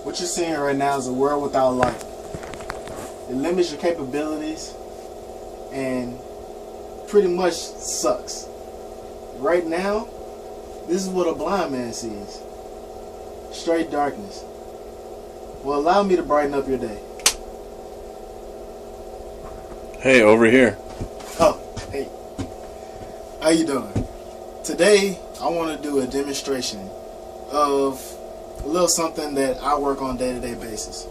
What you're seeing right now is a world without light. It limits your capabilities and pretty much sucks. Right now, this is what a blind man sees. Straight darkness. Well, allow me to brighten up your day. Hey, over here. Oh, hey. How you doing? Today, I want to do a demonstration of a little something that I work on day-to-day basis.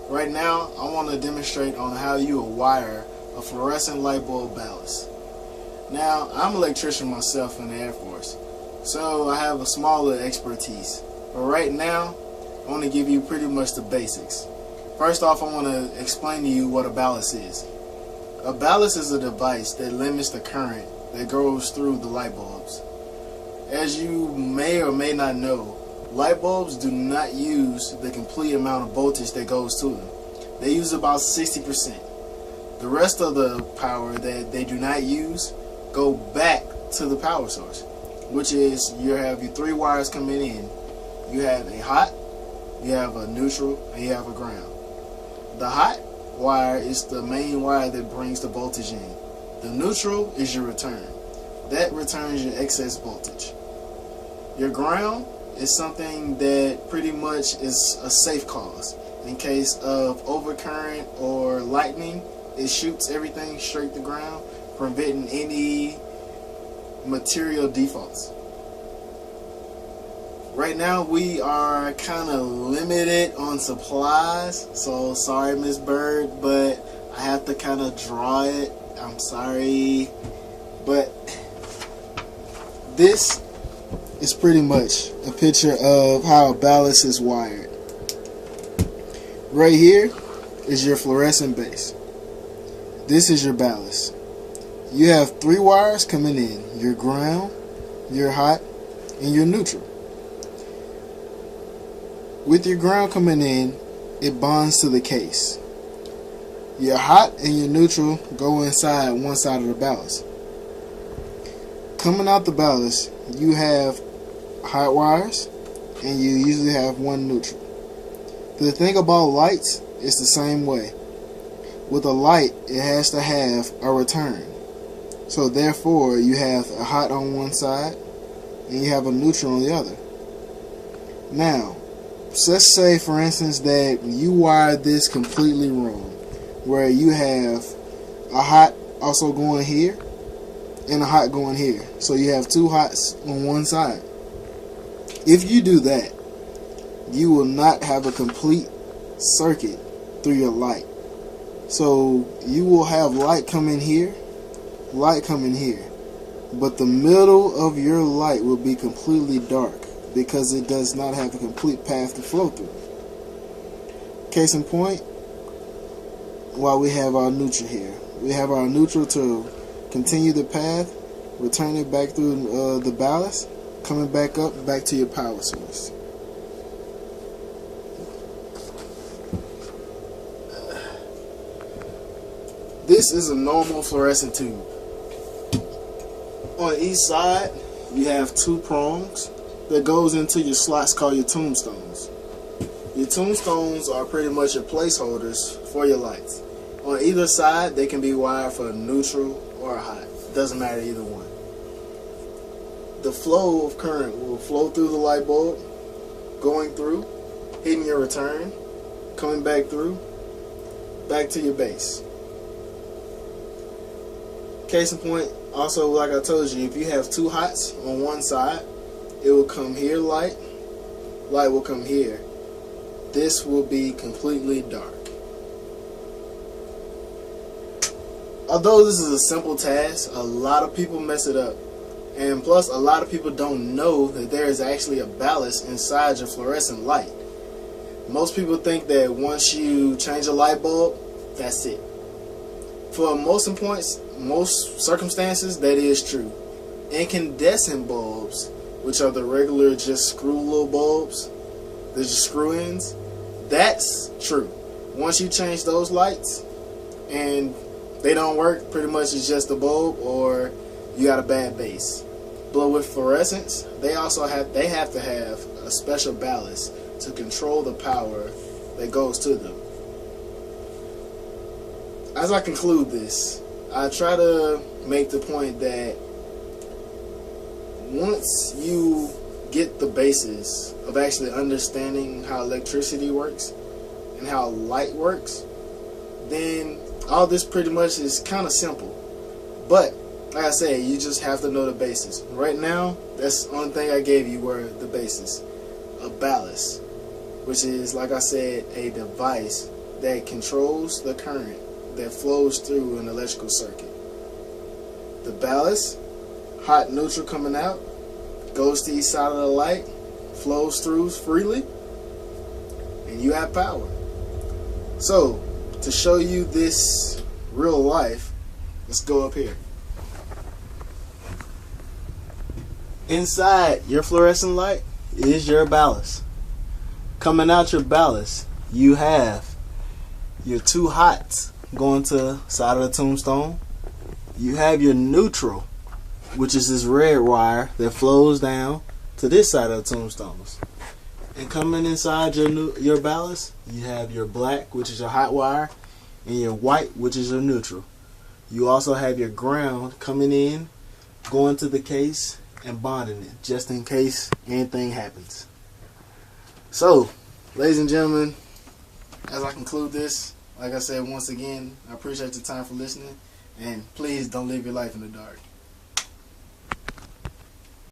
Right now, I want to demonstrate on how you will wire a fluorescent light bulb ballast. Now, I'm an electrician myself in the Air Force, so I have a smaller expertise. But right now, I want to give you pretty much the basics. First off, I want to explain to you what a ballast is. A ballast is a device that limits the current that goes through the light bulbs. As you may or may not know, light bulbs do not use the complete amount of voltage that goes to them. They use about 60%. The rest of the power that they do not use go back to the power source, which is you have your three wires coming in. You have a hot, you have a neutral, and you have a ground. The hot wire is the main wire that brings the voltage in. The neutral is your return. That returns your excess voltage. Your ground is something that pretty much is a safe cause. In case of overcurrent or lightning, it shoots everything straight to ground, preventing any material defaults. Right now we are kind of limited on supplies, so sorry Miss Bird, but I have to kind of draw it. I'm sorry, but this is pretty much a picture of how a ballast is wired. Right here is your fluorescent base. This is your ballast. You have three wires coming in: your ground, your hot, and your neutral. With your ground coming in, it bonds to the case. Your hot and your neutral go inside one side of the ballast. Coming out the ballast, you have hot wires, and you usually have one neutral. The thing about lights is the same way. With a light, it has to have a return. So therefore, you have a hot on one side, and you have a neutral on the other. Now, let's say for instance that you wired this completely wrong, where you have a hot also going here, and a hot going here. So you have two hots on one side. If you do that, you will not have a complete circuit through your light. So you will have light coming here, light coming here, but the middle of your light will be completely dark because it does not have a complete path to flow through. Case in point, while we have our neutral here, we have our neutral to continue the path, return it back through the ballast, coming back up, back to your power source. This is a normal fluorescent tube. On each side, you have two prongs that goes into your slots called your tombstones. Your tombstones are pretty much your placeholders for your lights. On either side, they can be wired for a neutral or a hot. Doesn't matter either one. The flow of current will flow through the light bulb, going through, hitting your return, coming back through, back to your base. Case in point, also like I told you, if you have two hots on one side, it will come here light will come here. This will be completely dark. Although this is a simple task, a lot of people mess it up. And plus, a lot of people don't know that there is actually a ballast inside your fluorescent light. Most people think that once you change a light bulb, that's it. For most circumstances, that is true. Incandescent bulbs, which are the regular just screw little bulbs, the just screw ends, that's true. Once you change those lights and they don't work, pretty much it's just a bulb or you got a bad base. But with fluorescents, they have to have a special ballast to control the power that goes to them. As I conclude this, I try to make the point that once you get the basis of actually understanding how electricity works and how light works, then all this pretty much is kind of simple. But like I said, you just have to know the basis. Right now, that's the only thing I gave you were the basis. A ballast, which is, like I said, a device that controls the current that flows through an electrical circuit. The ballast, hot neutral coming out, goes to each side of the light, flows through freely, and you have power. So, to show you this real life, let's go up here. Inside your fluorescent light is your ballast. Coming out your ballast, you have your two hots going to side of the tombstone. You have your neutral, which is this red wire that flows down to this side of the tombstones. And coming inside your ballast, you have your black, which is your hot wire, and your white, which is your neutral. You also have your ground coming in, going to the case, and bonding it, just in case anything happens. So, ladies and gentlemen, as I conclude this, like I said once again, I appreciate the time for listening, and please don't live your life in the dark.